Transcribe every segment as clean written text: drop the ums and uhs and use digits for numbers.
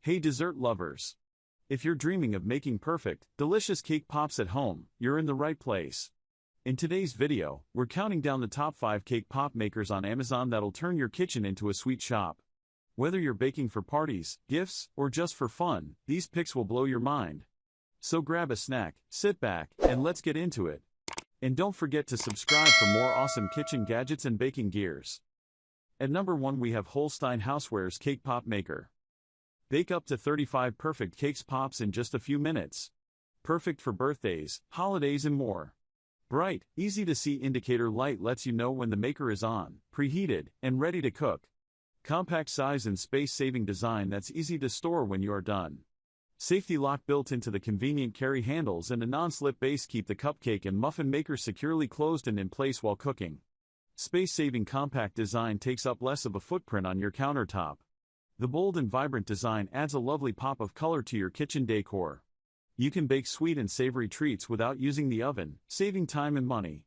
Hey dessert lovers! If you're dreaming of making perfect, delicious cake pops at home, you're in the right place. In today's video, we're counting down the top 5 cake pop makers on Amazon that'll turn your kitchen into a sweet shop. Whether you're baking for parties, gifts, or just for fun, these picks will blow your mind. So grab a snack, sit back, and let's get into it. And don't forget to subscribe for more awesome kitchen gadgets and baking gears. At number 1 we have Holstein Housewares Cake Pop Maker. Bake up to 35 perfect cakes pops in just a few minutes. Perfect for birthdays, holidays and more. Bright, easy-to-see indicator light lets you know when the maker is on, preheated, and ready to cook. Compact size and space-saving design that's easy to store when you are done. Safety lock built into the convenient carry handles and a non-slip base keep the cupcake and muffin maker securely closed and in place while cooking. Space-saving compact design takes up less of a footprint on your countertop. The bold and vibrant design adds a lovely pop of color to your kitchen decor. You can bake sweet and savory treats without using the oven, saving time and money.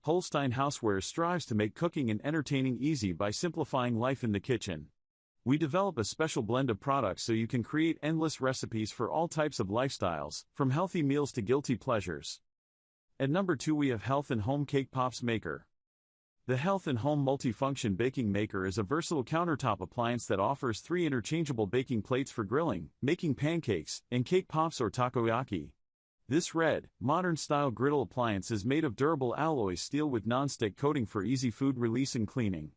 Holstein Housewares strives to make cooking and entertaining easy by simplifying life in the kitchen. We develop a special blend of products so you can create endless recipes for all types of lifestyles, from healthy meals to guilty pleasures. At number 2 we have Health & Home Cake Pops Maker. The Health & Home Multifunction Baking Maker is a versatile countertop appliance that offers 3 interchangeable baking plates for grilling, making pancakes, and cake pops or takoyaki. This red, modern-style griddle appliance is made of durable alloy steel with non-stick coating for easy food release and cleaning.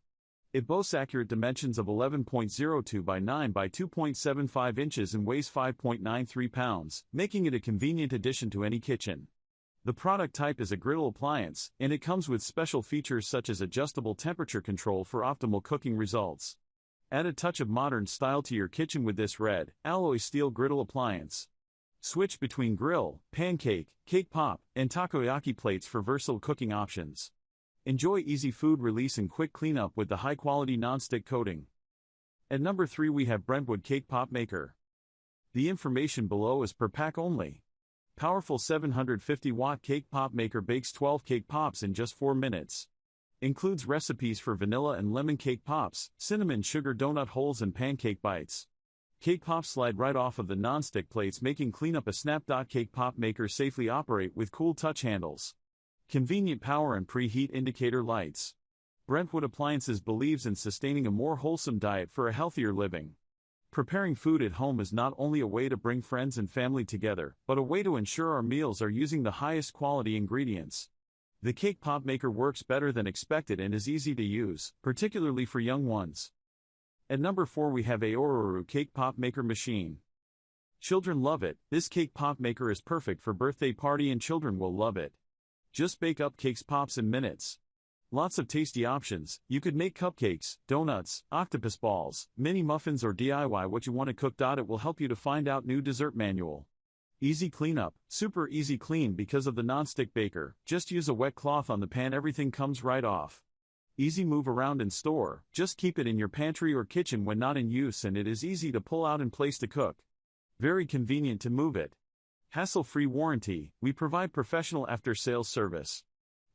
It boasts accurate dimensions of 11.02 by 9 by 2.75 inches and weighs 5.93 pounds, making it a convenient addition to any kitchen. The product type is a griddle appliance, and it comes with special features such as adjustable temperature control for optimal cooking results. Add a touch of modern style to your kitchen with this red, alloy steel griddle appliance. Switch between grill, pancake, cake pop, and takoyaki plates for versatile cooking options. Enjoy easy food release and quick cleanup with the high-quality non-stick coating. At number 3 we have Brentwood Cake Pop Maker. The information below is per pack only. Powerful 750-watt cake pop maker bakes 12 cake pops in just 4 minutes. Includes recipes for vanilla and lemon cake pops, cinnamon sugar donut holes and pancake bites. Cake pops slide right off of the non-stick plates, making cleanup a snap. Cake pop maker safely operate with cool touch handles. Convenient power and preheat indicator lights. Brentwood Appliances believes in sustaining a more wholesome diet for a healthier living. Preparing food at home is not only a way to bring friends and family together, but a way to ensure our meals are using the highest quality ingredients. The cake pop maker works better than expected and is easy to use, particularly for young ones. At number 4 we have Aoruru Cake Pop Maker Machine. Children love it. This cake pop maker is perfect for birthday party and children will love it. Just bake up cakes pops in minutes. Lots of tasty options. You could make cupcakes, donuts, octopus balls, mini muffins or DIY what you want to cook. It will help you to find out new dessert manual. Easy cleanup, super easy clean because of the non-stick baker. Just use a wet cloth on the pan, everything comes right off. Easy move around and store, just keep it in your pantry or kitchen when not in use and it is easy to pull out and place to cook. Very convenient to move it. Hassle-free warranty, we provide professional after-sales service.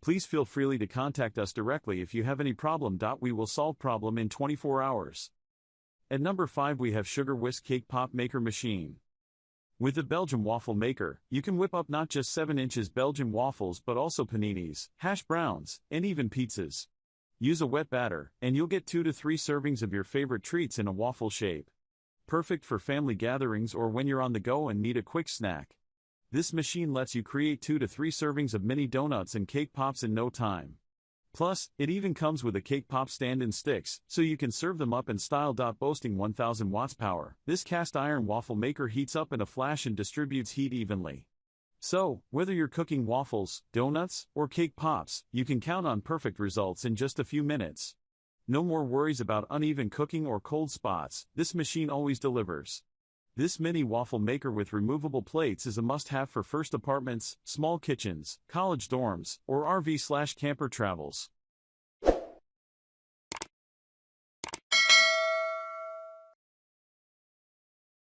Please feel free to contact us directly if you have any problem. We will solve problem in 24 hours. At number 5 we have WHISK Cake Pop Maker Machine. With the Belgian waffle maker, you can whip up not just 7-inch Belgian waffles but also paninis, hash browns, and even pizzas. Use a wet batter, and you'll get 2 to 3 servings of your favorite treats in a waffle shape. Perfect for family gatherings or when you're on the go and need a quick snack. This machine lets you create 2 to 3 servings of mini donuts and cake pops in no time. Plus, it even comes with a cake pop stand and sticks, so you can serve them up in style. Boasting 1000 watts power, this cast iron waffle maker heats up in a flash and distributes heat evenly. So, whether you're cooking waffles, donuts, or cake pops, you can count on perfect results in just a few minutes. No more worries about uneven cooking or cold spots, this machine always delivers. This mini waffle maker with removable plates is a must-have for first apartments, small kitchens, college dorms, or RV/camper travels.